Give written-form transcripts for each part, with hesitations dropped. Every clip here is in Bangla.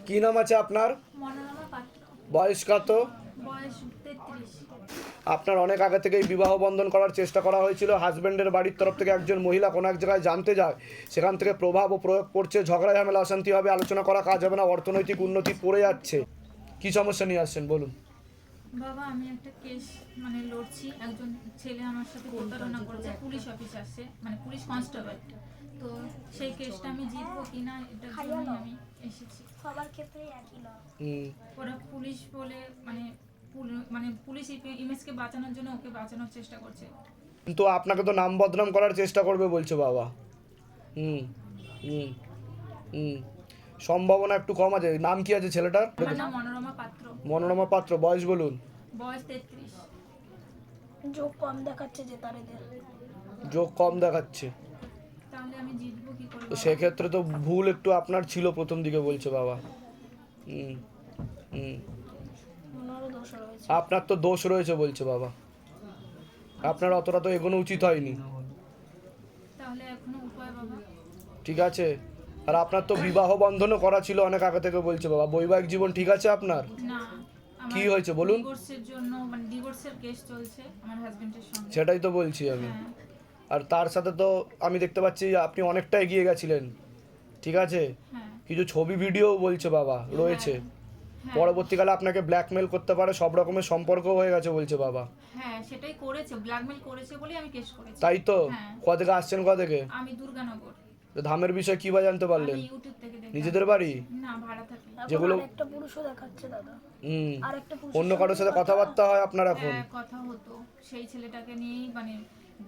কি নাম আছে আপনার? মনোরমা পাত্র। বয়স কত? বয়স 33। আপনার অনেক আগে থেকেই বিবাহ বন্ধন করার চেষ্টা করা হয়েছিল। হাজবেন্ডের বাড়ির তরফ থেকে একজন মহিলা কোনো এক জায়গায় জানতে যায়, সেখান থেকে প্রভাব ও প্রয়োগ করছে, ঝগড়া ঝামেলা অশান্তি হবে, আলোচনা করা কাজ হবে না, অর্থনৈতিক উন্নতি পড়ে যাচ্ছে। কি সমস্যা নিয়ে আসছেন বলুন? বাবা, আমি একটা কেস লড়ছি। একজন ছেলে আমার সাথে প্রতারণা করেছে, পুলিশ অফিসার, মানে পুলিশ কনস্টেবল। তো সেই কেসটা আমি জিতবো কিনা এটার জন্য আমি এসেছি। সবার ক্ষেত্রেই একই লয়। ওরা পুলিশ বলে পুলিশ ইমেজকে বাঁচানোর জন্য ওকে বাঁচানোর চেষ্টা করছে। কিন্তু আপনাকে তো নাম বদনাম করার চেষ্টা করবে বলছে বাবা। হুম হুম হুম সম্ভাবনা একটু কম আছে। নাম কি আছে ছেলেটার? আমার নাম মনোরমা পাত্র। মনোরমা পাত্র। বয়স বলুন? বয়স 33। যোগ কম দেখাচ্ছে যে তার এদের। যোগ কম দেখাচ্ছে। তাহলে আমি জিতবো কি করে? তো সেক্ষেত্রে তো ভুল একটু আপনার ছিল প্রথম দিকে বলছে বাবা। হুম হুম ওনারও দোষ রয়েছে। আপনার তো দোষ রয়েছে বলছে বাবা। আপনার অতটা তো এগোনো উচিত হয়নি। তাহলে এখনো উপায় বাবা? ঠিক আছে। আর আপনার তো বিবাহ বন্ধনও করা ছিল অনেক আগে থেকে বলছে বাবা। বৈবাহিক জীবন ঠিক আছে আপনার? না। কি হয়েছে বলুন? ডিভোর্সের জন্য ডিভোর্সের কেস চলছে আমার হাজবেন্ডের সঙ্গে। সেটাই তো বলছি আমি। হ্যাঁ। আর তার সাথে তো আমি দেখতে পাচ্ছি আপনি অনেকটা এগিয়ে গেছিলেন। ঠিক আছে। হ্যাঁ। কিছু ছবি ভিডিও বলছে বাবা রয়েছে। হ্যাঁ। পরবর্তীকালে আপনাকে ব্ল্যাকমেল করতে পারে, সব রকমের সম্পর্ক হয়ে গেছে বলছে বাবা। হ্যাঁ, সেটাই করেছে, ব্ল্যাকমেল করেছে বলেই আমি কেস করেছি। তাই তো? হ্যাঁ। কোথা থেকে আসছেন, কোথা থেকে? আমি দুর্গানগর। ধামের বিষয় কি বা জানতে পারলেন? আমি ইউটিউব থেকে দেখি। নিজেদের বাড়ি? না, ভাড়া থাকি। যেগুলো একটা পুরুষও দেখাচ্ছে দাদা। আরেকটা পুরুষ অন্য কারোর সাথে কথাবার্তা হয় আপনার এখন? হ্যাঁ, কথা হতো। সেই ছেলেটাকে নিয়েই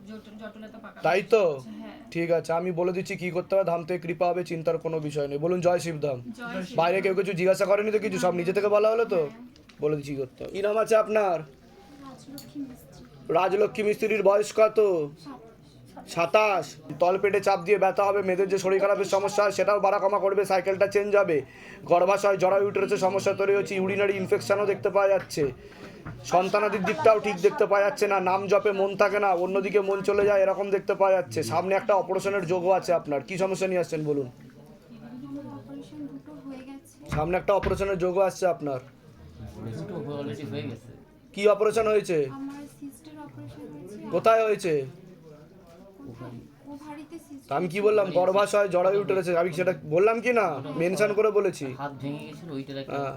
জটিলতা পাকা। তাই তো? হ্যাঁ। ঠিক আছে, আমি বলে দিচ্ছি কি করতে হবে। ধাম থেকে কৃপা হবে, চিন্তার কোনো বিষয় নেই। বলুন জয় শিবধাম। জয় শ্রী বাইরে কেউ কিছু জিজ্ঞাসা করেনি তো? কিছু সব নিজে থেকে বলা হলো তো? বলে দিচ্ছি কি করতে হবে। কি নাম আছে আপনার? রাজলক্ষ্মী মিস্ত্রি। রাজলক্ষ্মী মিস্ত্রির বয়স কত? 27। তলপেটে চাপ দিয়ে ব্যথা হবে, মেয়েদের যে শরীর খারাপের সমস্যা হয় সেটাও বাড়া কমা করবে, সাইকেলটা চেঞ্জ হবে, গর্ভাশয় জরায়ু ইউটেরাসের সমস্যা তৈরি হচ্ছে, ইউরিনারি ইনফেকশনও দেখতে পাওয়া যাচ্ছে, সন্তানাদির দিকটাও ঠিক দেখতে পাওয়া যাচ্ছে না, নাম জপে মন থাকে না, অন্যদিকে মন চলে যায়, এরকম দেখতে পাওয়া যাচ্ছে। সামনে একটা অপারেশনের যোগও আছে আপনার। কি সমস্যা নিয়ে আসছেন বলুন? সামনে একটা অপারেশনের যোগও আসছে আপনার। কি অপারেশন হয়েছে? কোথায় হয়েছে? আমি কি বললাম? গর্ভাশয় জরায়ু ইউটেরাস। আমি সেটা বললাম কি না? মেনশন করে বলেছি। হাত ভেঙে গেছিল ওইটা। হ্যাঁ।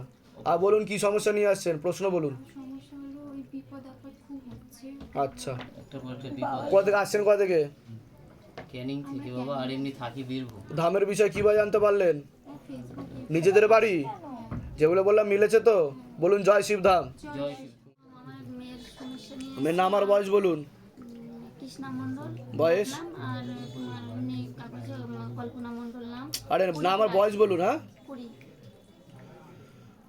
আর বলুন কি সমস্যা নিয়ে আসছেন, প্রশ্ন বলুন। সমস্যা হলো ওই বিপদ আপদ খুব হচ্ছে। আচ্ছা, একটা পর একটা বিপদ। কোথা থেকে আসছেন, কোথা থেকে? ক্যানিং থেকে বাবা, আর এমনি থাকি বীরভূম। ধামের বিষয় কি বা জানতে পারলেন? ও ফেসবুকে নিজেদের বাড়ি? যেগুলো বললাম মিলেছে তো? বলুন জয় শিবধাম। জয় শিব। আমার মেয়ের সমস্যা নিয়ে মেয়ের নাম আর বয়স বলুন। কৃষ্ণা মণ্ডল বয়স? আর তোমার এমনি কাগজে কল্পনা মণ্ডল নাম। আরে নাম আর বয়স বলুন। হ্যাঁ, 20।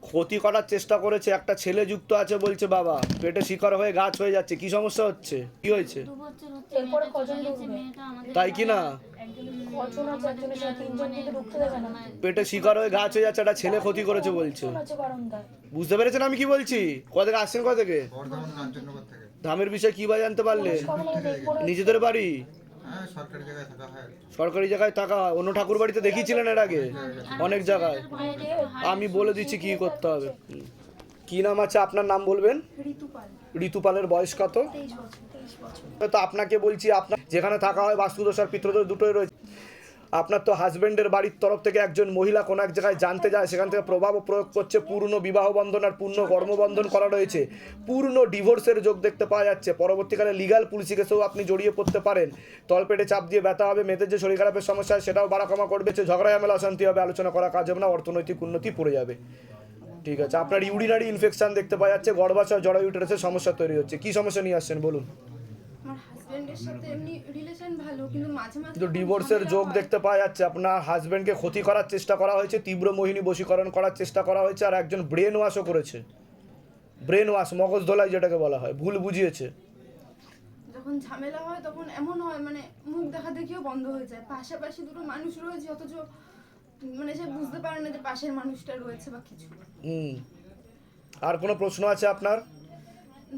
ক্ষতি করার চেষ্টা করেছে, একটা ছেলে যুক্ত আছে বলছে বাবা। পেটে শিকার হয়ে গাছ হয়ে যাচ্ছে। কি সমস্যা হচ্ছে, কি হয়েছে? 2 বছর হচ্ছে এরপরে মেয়েটা চলে কজন গেছে। ঢুকবে? মেয়েটা আমাদের তাই কি না? কজন আছে? একজনের সাথে তিনজন কিন্তু ঢুকতে দেবে না। পেটে শিকার হয়ে গাছ হয়ে যাচ্ছে, একটা ছেলে ক্ষতি করেছে বলছে। কজন আছে বারান্দায়? বুঝতে পেরেছেন আমি কি বলছি? কোথা থেকে আসছেন, কোথা থেকে? বর্ধমান কাঞ্চননগর থেকে। ধামের বিষয় কি বা জানতে পারলেন? নিজেদের বাড়ি? হ্যাঁ, সরকারি জায়গায় থাকা হয়। সরকারি জায়গায় থাকা হয়। অন্য ঠাকুর বাড়িতে দেখিয়েছিলেন এর আগে? অনেক জায়গায়। আমি বলে দিচ্ছি কি করতে হবে। কি নাম আছে আপনার? নাম বলবেন। ঋতুপাল। ঋতুপালের বয়স কত? 23 বছর। তো আপনাকে বলছি, আপনার যেখানে থাকা হয় বাস্তুদোষ আর পিতৃদোষ দুটোই রয়েছে। আপনার তো হাজবেন্ডের বাড়ির তরফ থেকে একজন মহিলা কোনো এক জায়গায় জানতে যায়, সেখান থেকে প্রভাব প্রয়োগ করছে, পূর্ণ বিবাহ বন্ধন আর পূর্ণ কর্মবন্ধন করা রয়েছে, পূর্ণ ডিভোর্সের যোগ দেখতে পাওয়া যাচ্ছে। পরবর্তীকালে লিগাল পুলিশি কেসেও আপনি জড়িয়ে পড়তে পারেন। তলপেটে চাপ দিয়ে ব্যথা হবে, মেয়েদের যে শরীর খারাপের সমস্যা হয় সেটাও বাড়া কমা করবে, ঝগড়া ঝামেলা অশান্তি হবে, আলোচনা করা কাজ হবে না, অর্থনৈতিক উন্নতি পড়ে যাবে। ঠিক আছে, আপনার ইউরিনারি ইনফেকশন দেখতে পাওয়া যাচ্ছে, গর্ভাশয় জরায়ু ইউটেরাসের সমস্যা তৈরি হচ্ছে। কি সমস্যা নিয়ে আসছেন বলুন? আমার হাজবেন্ডের সাথে এমনি রিলেশন ভালো, কিন্তু মাঝে মাঝে কিন্তু ডিভোর্সের যোগ দেখতে পাওয়া যাচ্ছে। আপনার হাজবেন্ডকে ক্ষতি করার চেষ্টা করা হয়েছে, তীব্র মোহিনী বশীকরণ করার চেষ্টা করা হয়েছে, আর একজন ব্রেন ওয়াশও করেছে। ব্রেন ওয়াশ, মগজ ধোলাই যেটাকে বলা হয়, ভুল বুঝিয়েছে। যখন ঝামেলা হয় তখন এমন হয় মুখ দেখা দেখিও বন্ধ হয়ে যায়। পাশাপাশি দুটো মানুষ রয়েছে, অথচ সে বুঝতে পারে না যে পাশের মানুষটা রয়েছে বা কিছু। আর কোনো প্রশ্ন আছে আপনার?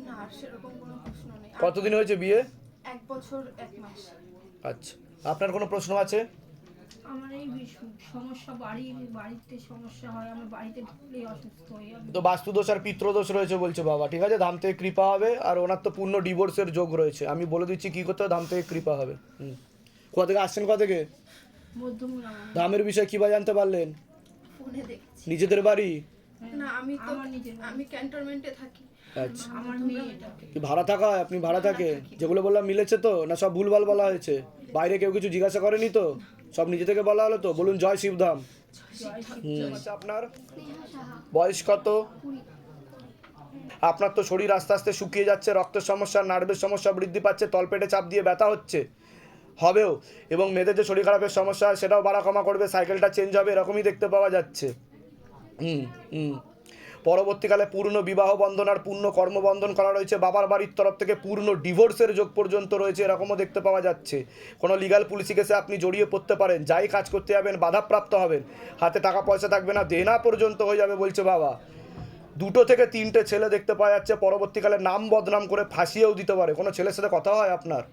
না, আর সেরকম কোনো প্রশ্ন নেই। কতদিন হয়েছে বিয়ে? 1 বছর 1 মাস। আচ্ছা, আপনার কোনো প্রশ্ন আছে? আমার এই সমস্যা বাড়িতে সমস্যা হয়, আমার বাড়িতে ঢুকলেই অসুস্থ হয়ে আমি তো বাস্তুদোষ আর পিত্রদোষ রয়েছে বলছে বাবা, ঠিক আছে, ধাম থেকে কৃপা হবে। আর ওনার তো পূর্ণ ডিভোর্সের যোগ রয়েছে, আমি বলে দিচ্ছি কি করতে হবে, ধাম থেকে কৃপা হবে। কোথা থেকে আসছেন, কোথা থেকে? মধ্যমগ্রাম। ধামের বিষয়ে কিবা জানতে পারলেন? ফোনে দেখছি। নিজেদের বাড়ি? না আমি তো আমার নিজের বাড়ি। আমি ক্যান্টনমেন্টে থাকি। আচ্ছা, আমার মেয়ে এটা কি ভাড়া থাকা হয়? আপনি ভাড়া থাকে? যেগুলো বললাম মিলেছে তো, না সব ভুলভাল বলা হয়েছে? বাইরে কেউ কিছু জিজ্ঞাসা করেনি তো? সব নিজে থেকে বলা হলো তো? বলুন জয় শিবধাম। আচ্ছা, আপনার স্নেহা সাহা বয়স কত? 20। আপনার তো শরীর আস্তে আস্তে শুকিয়ে যাচ্ছে, রক্তের সমস্যা, নার্ভের সমস্যা বৃদ্ধি পাচ্ছে, তলপেটে চাপ দিয়ে ব্যথা হচ্ছে, হবেও, এবং মেয়েদের যে শরীর খারাপের সমস্যা হয় সেটাও বাড়া কমা করবে, সাইকেলটা চেঞ্জ হবে, এরকমই দেখতে পাওয়া যাচ্ছে। পরবর্তীকালে পূর্ণ বিবাহ বন্ধন আর পূর্ণ কর্মবন্ধন করা রয়েছে, বাবার বাড়ির তরফ থেকে পূর্ণ ডিভোর্সের যোগ পর্যন্ত রয়েছে, এরকমও দেখতে পাওয়া যাচ্ছে। কোনো লিগাল পুলিশি কেসে আপনি জড়িয়ে পড়তে পারেন, যাই কাজ করতে যাবেন বাধাপ্রাপ্ত হবেন, হাতে টাকা পয়সা থাকবে না, দেনা পর্যন্ত হয়ে যাবে বলছে বাবা। 2 থেকে 3টে ছেলে দেখতে পাওয়া যাচ্ছে, পরবর্তীকালে নাম বদনাম করে ফাঁসিয়েও দিতে পারে। কোনো ছেলের সাথে কথা হয় আপনার?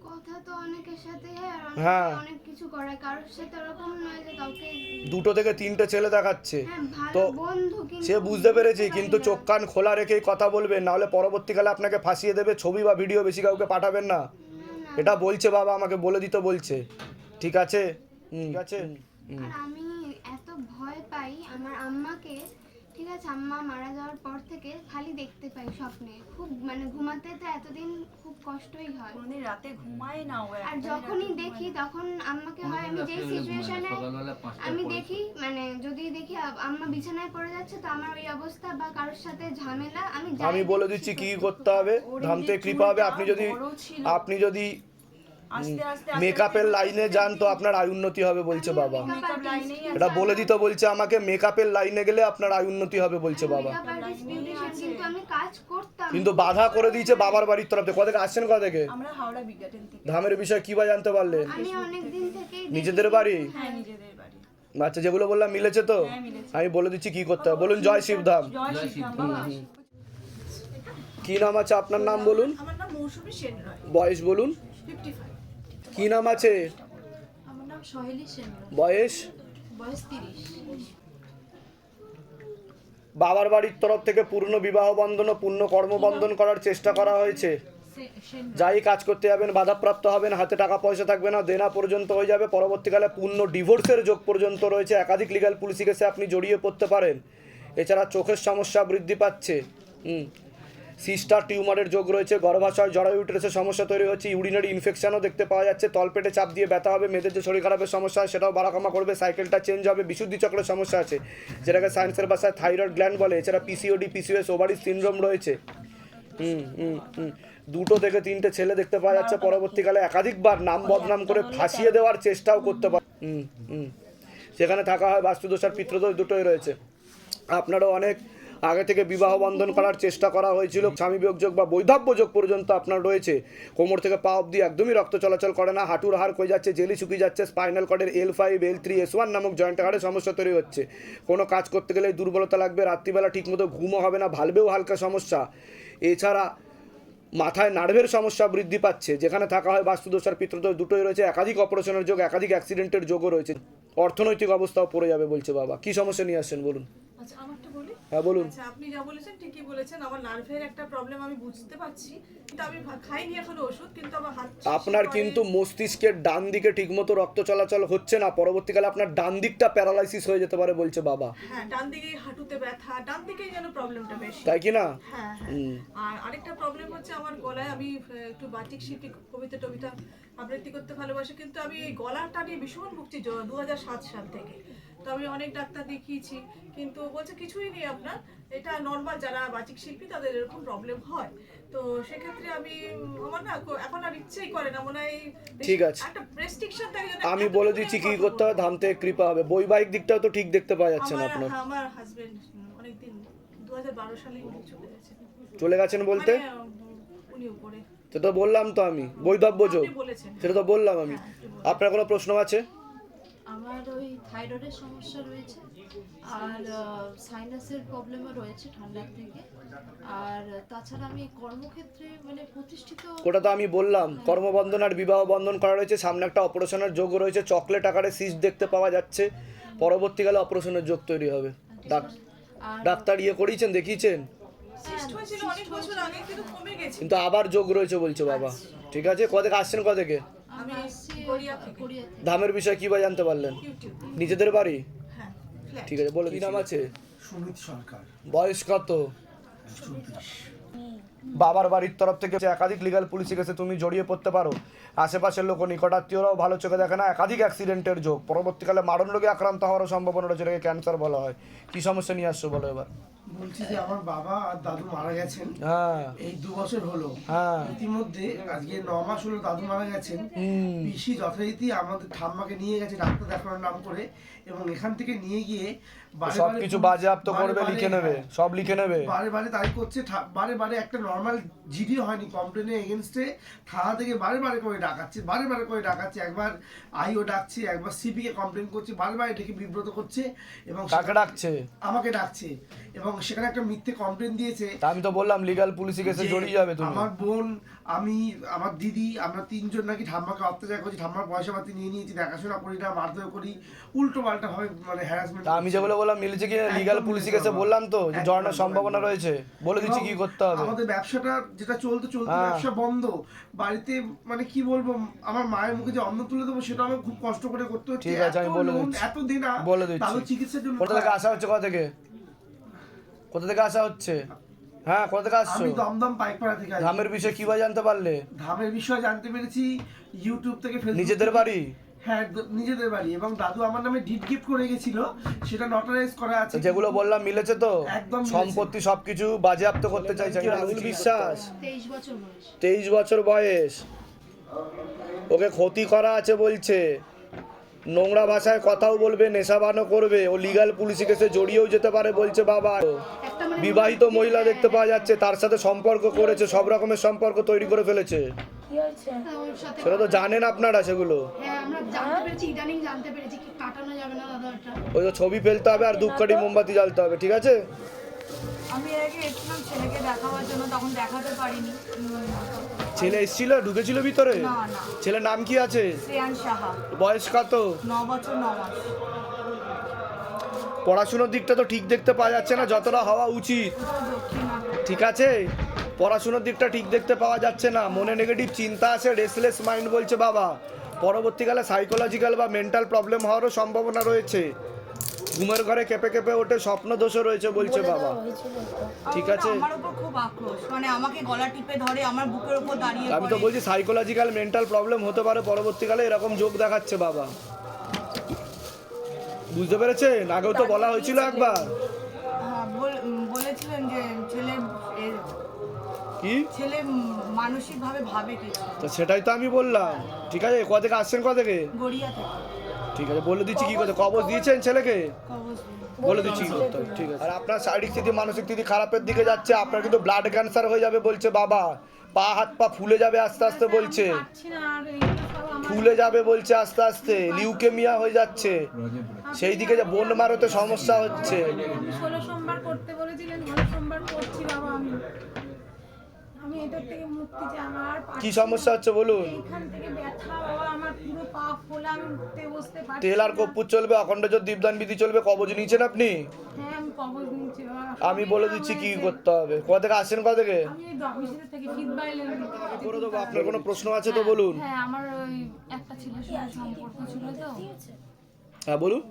কথা তো অনেকের সাথে হয়, আর হ্যাঁ। অনেকে অনেক কিছু করে, কারোর সাথে ওরকম নয় যে কাউকে 2 থেকে 3টে ছেলে দেখাচ্ছে। হ্যাঁ ভালো তো বন্ধু, কিন্তু সে বুঝতে পেরেছি, বুঝতে কিন্তু পারি চোখ কান খোলা রেখেই কথা বলবেন, নাহলে পরবর্তীকালে আপনাকে ফাঁসিয়ে দেবে। ছবি বা ভিডিও বেশি কাউকে পাঠাবেন না, না। এটা বলছে বাবা, আমাকে বলে দিতে বলছে, ঠিক আছে? ঠিক আছে। আর আমি এত ভয় পাই আমার আম্মাকে, ঠিক আছে, আম্মা মারা যাওয়ার পর থেকে খালি দেখতে পাই স্বপ্নে, খুব মানে ঘুমাতে তো এতদিন খুব কষ্টই হয়, কোনদিন রাতে ঘুমায় না ও, আর যখনই দেখি তখন আম্মাকে হয়, আমি যেই সিচুয়েশনে আমি দেখি, মানে যদি দেখি আম্মা বিছানায় পড়ে যাচ্ছে, তো আমার ওই অবস্থা বা কারোর সাথে ঝামেলা, আমি যাই আমি বলে দেখছি দিচ্ছি কি সত্যি করতে হবে, ধাম থেকে কৃপা হবে। আপনি যদি আস্তে আস্তে মেকআপের লাইনে যান তো আপনার আয় উন্নতি হবে বলছে বাবা। মেকআপ লাইনেই এটা বলে দিতে বলছে আমাকে, মেকআপের লাইনে গেলে আপনার আয় উন্নতি হবে বলছে বাবা। মেকআপ আর্টিস্ট বিউটিশিয়ান, কিন্তু আমি কাজ করতাম, কিন্তু বাধা করে দিয়েছে বাবার বাড়ির তরফ থেকে। কোথা থেকে আসছেন, কোথা থেকে? আমরা হাওড়া বিজ্ঞাপন থেকে। ধামের বিষয়ে কিবা জানতে পারলেন? আমি অনেক দিন থেকেই নিজেদের বাড়ি? হ্যাঁ নিজেদের বাড়ি। আচ্ছা, যেগুলো বললাম মিলেছে তো? হ্যাঁ, মিলেছে। আমি বলে দিচ্ছি কি করতে হবে, বলুন জয় শিবধাম। জয় শ্রীরাম বাবা। কি নাম আছে আপনার? নাম বলুন, আমার নাম মৌসুমী সেন রায়, বয়স বলুন, 55। কি নাম আছে, আমার নাম সহেলি সেন রায়, বয়স? বয়স 30। বাবার বাড়ির তরফ থেকে পূর্ণ বিবাহ বন্ধন ও পূর্ণ কর্মবন্ধন করার চেষ্টা করা হয়েছে, যাই কাজ করতে যাবেন বাধাপ্রাপ্ত হবেন, হাতে টাকা পয়সা থাকবে না, দেনা পর্যন্ত হয়ে যাবে, পরবর্তীকালে পূর্ণ ডিভোর্সের যোগ পর্যন্ত রয়েছে, একাধিক লিগ্যাল পুলিশি কেসে আপনি জড়িয়ে পড়তে পারেন। এছাড়া চোখের সমস্যা বৃদ্ধি পাচ্ছে, সিস্টার টিউমারের যোগ রয়েছে, গর্ভাশয় জরায়ু ইউটেরাসের সমস্যা তৈরি হচ্ছে, ইউরিনারি ইনফেকশনও দেখতে পাওয়া যাচ্ছে, তলপেটে চাপ দিয়ে ব্যথা হবে, মেয়েদের যে শরীর খারাপের সমস্যা হয় সেটাও বাড়াকমা করবে, সাইকেলটা চেঞ্জ হবে, বিশুদ্ধি চক্রের সমস্যা আছে যেটাকে সায়েন্সের ভাষায় থাইরয়েড গ্ল্যান্ড বলে। এছাড়া পিসিওডি, পিসিওএস, ওভারি সিনড্রোম রয়েছে। 2 থেকে 3টে ছেলে দেখতে পাওয়া যাচ্ছে, পরবর্তীকালে একাধিকবার নাম বদনাম করে ফাঁসিয়ে দেওয়ার চেষ্টাও করতে পারে। সেখানে থাকা হয় বাস্তুদোষ আর পিতৃদোষ দুটোই রয়েছে। আপনারও অনেক আগে থেকে বিবাহ বন্ধন করার চেষ্টা করা হয়েছিল, স্বামী বিয়োগ যোগ বা বৈধব্য যোগ পর্যন্ত আপনার রয়েছে। কোমর থেকে পা অবধি একদমই রক্ত চলাচল করে না, হাঁটুর হাড় কয়ে যাচ্ছে, জেলি শুকিয়ে যাচ্ছে, স্পাইনাল কর্ডের L5, L3, S1 নামক জয়েন্ট হাড়ের সমস্যা তৈরি হচ্ছে। কোনো কাজ করতে গেলে দুর্বলতা লাগবে, রাত্রিবেলা ঠিকমতো ঘুমও হবে না, ভালবেও হালকা সমস্যা। এছাড়া মাথায় নার্ভের সমস্যা বৃদ্ধি পাচ্ছে, যেখানে থাকা হয় বাস্তুদোষ আর পিতৃদোষ দুটোই রয়েছে, একাধিক অপারেশনের যোগ, একাধিক অ্যাক্সিডেন্টের যোগও রয়েছে, অর্থনৈতিক অবস্থাও পড়ে যাবে বলছে বাবা। কি সমস্যা নিয়ে আসছেন বলুন? আচ্ছা আমারটা বলি। হ্যাঁ বলুন। আচ্ছা আপনি যা বলেছেন ঠিকই বলেছেন, আমার নার্ভের একটা প্রবলেম আমি বুঝতে পারছি, কিন্তু আমি খাইনি এখনো ওষুধ, কিন্তু আমার হাত আপনার কিন্তু মস্তিষ্কের ডান দিকে ঠিকমতো রক্ত চলাচল হচ্ছে না, পরবর্তীকালে আপনার ডান দিকটা প্যারালাইসিস হয়ে যেতে পারে বলছে বাবা। হ্যাঁ ডান দিকে হাঁটুতে ব্যথা, ডান দিকেই যেন প্রবলেমটা বেশি। তাই কি না? হ্যাঁ হ্যাঁ। আর আরেকটা প্রবলেম হচ্ছে আমার গলায়, আমি একটু বাচিক শিল্পী, কবিতা টবিতা আবৃত্তি করতে ভালোবাসি, কিন্তু আমি এই গলাটা নিয়ে ভীষণ ভুগছি 2007 সাল থেকে। তো আমি অনেক ডাক্তার দেখিয়েছি, কিন্তু বলছে কিছুই নেই আপনার, এটা নর্মাল, যারা বাচিক শিল্পী তাদের এরকম প্রবলেম হয়। তো সেক্ষেত্রে আমি আমার না এখন আর ইচ্ছেই করে না, মনে হয় ঠিক আছে, একটা রেস্ট্রিকশন থাকে। আমি বলে দিচ্ছি কি করতে হবে, ধাম থেকে কৃপা হবে। বৈবাহিক দিকটাও তো ঠিক দেখতে পাওয়া যাচ্ছে না আপনার। আমার হাজবেন্ড অনেকদিন 2012 সালে উনি চলে গেছেন। চলে গেছেন বলতে? উনি উপরে, সেটা তো বললাম তো আমি, বৈধব্য যোগ, আপনি বলেছেন। সেটা তো বললাম আমি। আপনার কোনো প্রশ্ন আছে? আমার ওই থাইরয়েডের সমস্যা রয়েছে আর সাইনাসের প্রবলেমও রয়েছে ঠান্ডার থেকে। আর তাছাড়া আমি কর্মক্ষেত্রে মানে প্রতিষ্ঠিত ওটা তো আমি বললাম, কর্মবন্ধন আর বিবাহ বন্ধন করা রয়েছে, সামনে একটা অপারেশনের যোগ রয়েছে, চকলেট আকারে সিস্ট দেখতে পাওয়া যাচ্ছে, পরবর্তীকালে অপারেশনের যোগ তৈরি হবে। আর ডাক্তার ইয়ে করিয়েছেন, দেখিয়েছেন? সিস্ট হয়েছিল অনেক বছর আগে, কিন্তু কমে গেছে। কিন্তু আবার যোগ রয়েছে বলছে বাবা। ঠিক আছে, কোথেকে আসছেন, কোথেকে? আমি আসছি গড়িয়া থেকে। কোরিয়া থেকে। ধামের বিষয়ে কি বা জানতে পারলেন? ইউটিউব। নিজেদের বাড়ি? হ্যাঁ, ফ্ল্যাট। ঠিক আছে, বলে কি নাম আছে? সুমিত সরকার, বয়স কত? 34। বাবার বাড়ির তরফ থেকে একাধিক লিগ্যাল পুলিশি কেসে তুমি জড়িয়ে পড়তে পারো। আশেপাশের লোক, নিকটাত্মীয়রাও ভালো চোখে দেখে না। একাধিক অ্যাক্সিডেন্টের যোগ, পরবর্তীকালে মারণ রোগে আক্রান্ত হওয়ার সম্ভাবনা রয়েছে, এটাকে ক্যান্সার বলা হয়। কি সমস্যা নিয়ে আসছো বলো এবার? বলছি যে আমার বাবা আর দাদু মারা গেছেন হ্যাঁ এই 2 বছর হলো। হ্যাঁ ইতিমধ্যে আজকে 9 মাস হলো দাদু মারা গেছেন। পিসি যথারীতি আমাদের ঠাম্মাকে নিয়ে গেছে ডাক্তার দেখানোর নাম করে, এবং এখান থেকে নিয়ে গিয়ে বারে সব বারে কিছু বাজেয়াপ্ত করবে, বারে লিখে নেবে, সব লিখে নেবে। বারে বারে তারিখ করছে, বারে বারে একটা নর্মাল জিডি হয়নি কমপ্লেনের এগেনস্টে, থানা থেকে বারে বারে করে ডাকাচ্ছে, একবার আইও ডাকছে, একবার সিপি কে কমপ্লেন করছে, বারে বারে ডেকে বিব্রত করছে, এবং কাকে ডাকছে? আমাকে ডাকছে, এবং সেখানে একটা মিথ্যে কমপ্লেন দিয়েছে। তা আমি তো বললাম লিগ্যাল পুলিশি কেসে যে জড়িয়ে যাবে তুমি। আমার বোন, আমি, আমার দিদি, আমরা 3 জন নাকি ঠাম্মাকে অত্যাচার করছি, ঠাম্মার পয়সা পাতি নিয়ে নিয়েছি, দেখাশোনা করি না, মারধর করি, উল্টো পাল্টা ভাবে মানে হ্যারাসমেন্ট। তা আমি যেগুলো বললাম মিলেছে কি লিগ্যাল পুলিশি কেসে? বললাম তো যে জড়ানোর সম্ভাবনা রয়েছে, বলে দিচ্ছি কি করতে হবে। আমাদের ব্যবসাটা যেটা চলতে হ্যাঁ। ব্যবসা বন্ধ, বাড়িতে মানে কি বলবো, আমার মায়ের মুখে যে অন্ন তুলে দেবো সেটা আমার খুব কষ্ট করে করতে হচ্ছে। ঠিক আছে, আমি এত বলে লোন, দিচ্ছি। এত দিন বলে দিচ্ছি। তাহলে চিকিৎসার জন্য কোথা থেকে আসা হচ্ছে? কোথা থেকে আসা হচ্ছে? হ্যাঁ, কোথা থেকে আসছো? আমি দমদম পাইকপাড়া থেকে আসি। ধামের বিষয়ে কি বা জানতে পারলে? ধামের বিষয়ে জানতে পেরেছি ইউটিউব থেকে, ফেসবুক নিজেদের থেকে। বাড়ি? হ্যাঁ, নিজেদের বাড়ি, এবং দাদু আমার নামে ডিড গিফট করে গেছিল, সেটা নটারাইজ করা আছে। যেগুলো বললাম মিলেছে তো? একদম মিলেছে। সম্পত্তি সবকিছু বাজেয়াপ্ত করতে চাইছে। রাহুল বিশ্বাস, 23 বছর বয়স। 23 বছর বয়স, ওকে ক্ষতি করা আছে বলছে, নোংরা ভাষায় কথাও বলবে, নেশাবানও করবে, ও লিগ্যাল পুলিশি কেসে জড়িয়েও যেতে পারে বলছে বাবা। একটা মানে বিবাহিত মহিলা দেখতে পাওয়া যাচ্ছে, তার সাথে সম্পর্ক করেছে, সব রকমের সম্পর্ক তৈরি করে ফেলেছে। ওর সাথে সেটা তো জানেন আপনারা সেগুলো। হ্যাঁ আমরা জানতে পেরেছি, ইদানিং জানতে পেরেছি কি কাটানো যাবে না দাদা ওটা। ওই তো ছবি ফেলতে হবে আর ধূপকাঠি মোমবাতি জ্বালতে হবে, ঠিক আছে? আমি আগে এসেছিলাম ছেলেকে দেখাবার জন্য, তখন দেখাতে পারিনি। ছেলে এসেছিল, ঢুকেছিল ভিতরে? না না, ছেলের নাম কি আছে? শ্রেয়ান সাহা, বয়স কত? 9 বছর 9 মাস। পড়াশোনার দিকটা তো ঠিক দেখতে পাওয়া যাচ্ছে না যতটা হওয়া উচিত, ঠিক আছে? পড়াশোনার দিকটা ঠিক দেখতে পাওয়া যাচ্ছে না, মনে নেগেটিভ চিন্তা আছে, রেসলেস মাইন্ড বলছে বাবা। পরবর্তীকালে সাইকোলজিক্যাল বা মেন্টাল প্রবলেম হওয়ারও সম্ভাবনা রয়েছে। ঘুমের ঘরে কেঁপে কেঁপে ওঠে, স্বপ্ন দোষও রয়েছে বলছে বাবা, ঠিক আছে? আমার উপর খুব আক্রোশ, মানে আমাকে গলা টিপে ধরে, আমার বুকের উপর দাঁড়িয়ে আমি তো পড়ে। বলছি সাইকোলজিক্যাল মেন্টাল প্রবলেম হতে পারে পরবর্তীকালে, এরকম যোগ দেখাচ্ছে বাবা, বুঝতে পেরেছেন? আগেও তো বলা হয়েছিল একবার। হ্যাঁ, বলেছিলেন যে কি ছেলে মানসিকভাবে ভাবে কিছু। তো সেটাই তো আমি বললাম, ঠিক আছে? কোথা থেকে আসছেন, কোথা থেকে? গড়িয়া থেকে। ঠিক আছে, বলে দিচ্ছি কি করতে। কবজ দিয়েছেন ছেলেকে? কবজ দিয়ে। বলে দিচ্ছি কি করতে হবে, ঠিক আছে? আর আপনার শারীরিক স্থিতি, মানসিক স্থিতি খারাপের দিকে যাচ্ছে, আপনার কিন্তু ব্লাড ক্যান্সার হয়ে যাবে বলছে বাবা। পা হাত পা ফুলে যাবে আস্তে আস্তে বলছে, পাচ্ছি না, আর এইগুলো সব আমার ফুলে যাবে বলছে আস্তে আস্তে, লিউকেমিয়া হয়ে যাচ্ছে, সেই দিকে যে বোন মারোতে সমস্যা হচ্ছে। 16 সোমবার করতে বলেছিলেন, 16 সোমবার করছি বাবা। আমি এটার থেকে মুক্তি চাই। আমার কি সমস্যা হচ্ছে বলুন? এইখান থেকে ব্যথা বাবা, আমার পুরো পা ফোলা, আমি উঠতে বসতে পারছি তেল আর না। কর্পূর চলবে, অখণ্ড জ্যোৎ দীপদান বিধি চলবে। কবজ নিয়েছেন আপনি? হ্যাঁ, আমি কবজ নিচ্ছি বাবা। আমি বলে দিচ্ছি কি করতে হবে। কোথা থেকে আসছেন, কোথা থেকে? আমি এই অফিসে থেকে ফিডব্যাক করে দেবো। আপনার কোনো প্রশ্ন আছে তো বলুন। হ্যাঁ আমার ওই একটা ছেলের সাথে সম্পর্ক ছিল তো, হ্যাঁ বলুন।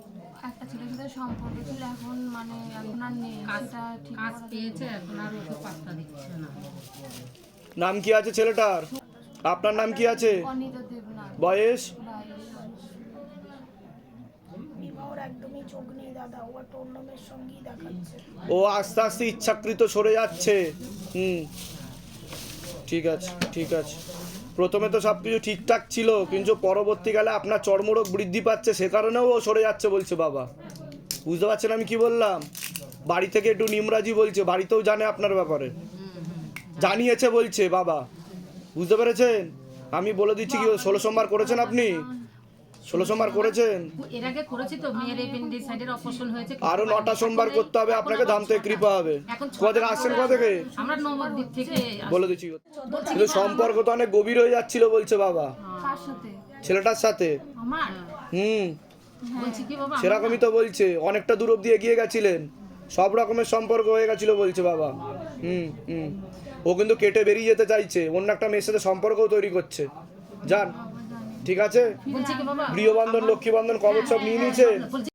একটা ছেলের সাথে সম্পর্ক ছিল, এখন মানে এখন আর নেই, সেটা ঠিক কাজ করা পেয়েছে, এখন আর ওকে পাত্তা দিচ্ছে না। নাম কি আছে ছেলেটার? আপনার নাম কি আছে? অনিতা দেবনাথ, বয়স? 22। ওর একদমই চোখ নেই দাদা, ও একটা অন্য মেয়ের সঙ্গেই দেখাচ্ছে। ও আস্তে আস্তে ইচ্ছাকৃত সরে যাচ্ছে। ঠিক আছে, ঠিক আছে। প্রথমে তো সব কিছু ঠিকঠাক ছিল, কিন্তু পরবর্তীকালে আপনার চর্মরোগ বৃদ্ধি পাচ্ছে, সে কারণেও ও সরে যাচ্ছে বলছে বাবা। বুঝতে পারছেন আমি কি বললাম? বাড়ি থেকে একটু নিমরাজি বলছে, বাড়িতেও জানে আপনার ব্যাপারে, জানিয়েছে বলছে বাবা, বুঝতে পেরেছেন? আমি বলে দিচ্ছি কি 16 সোমবার করেছেন আপনি? 16 সোমবার করেছেন? এর আগে করেছি তো, মেয়ের এপেন্ডিসাইডের অপারেশন হয়েছে। আরো 9টা সোমবার করতে হবে আপনাকে, ধাম থেকে কৃপা হবে। এখন কোথা থেকে আসছেন, কোথা থেকে? আমরা নবদ্বীপ থেকে বলে দিচ্ছি। কিন্তু সম্পর্ক তো অনেক গভীর হয়ে যাচ্ছিল বলছে বাবা কার সাথে? ছেলেটার সাথে। আমার বলছি কি বাবা, সেরকমই তো বলছে, অনেকটা দূর অব্দি এগিয়ে গেছিলেন, সব রকমের সম্পর্ক হয়ে গেছিল বলছে বাবা। ও কিন্তু কেটে বেরিয়ে যেতে চাইছে, অন্য একটা মেয়ের সাথে সম্পর্কও তৈরি করছে। যান, ঠিক আছে। বলছি কি বাবা, গৃহবন্ধন, লক্ষ্মী বন্ধন, কবচ সব নিয়ে নিয়েছে। বলছি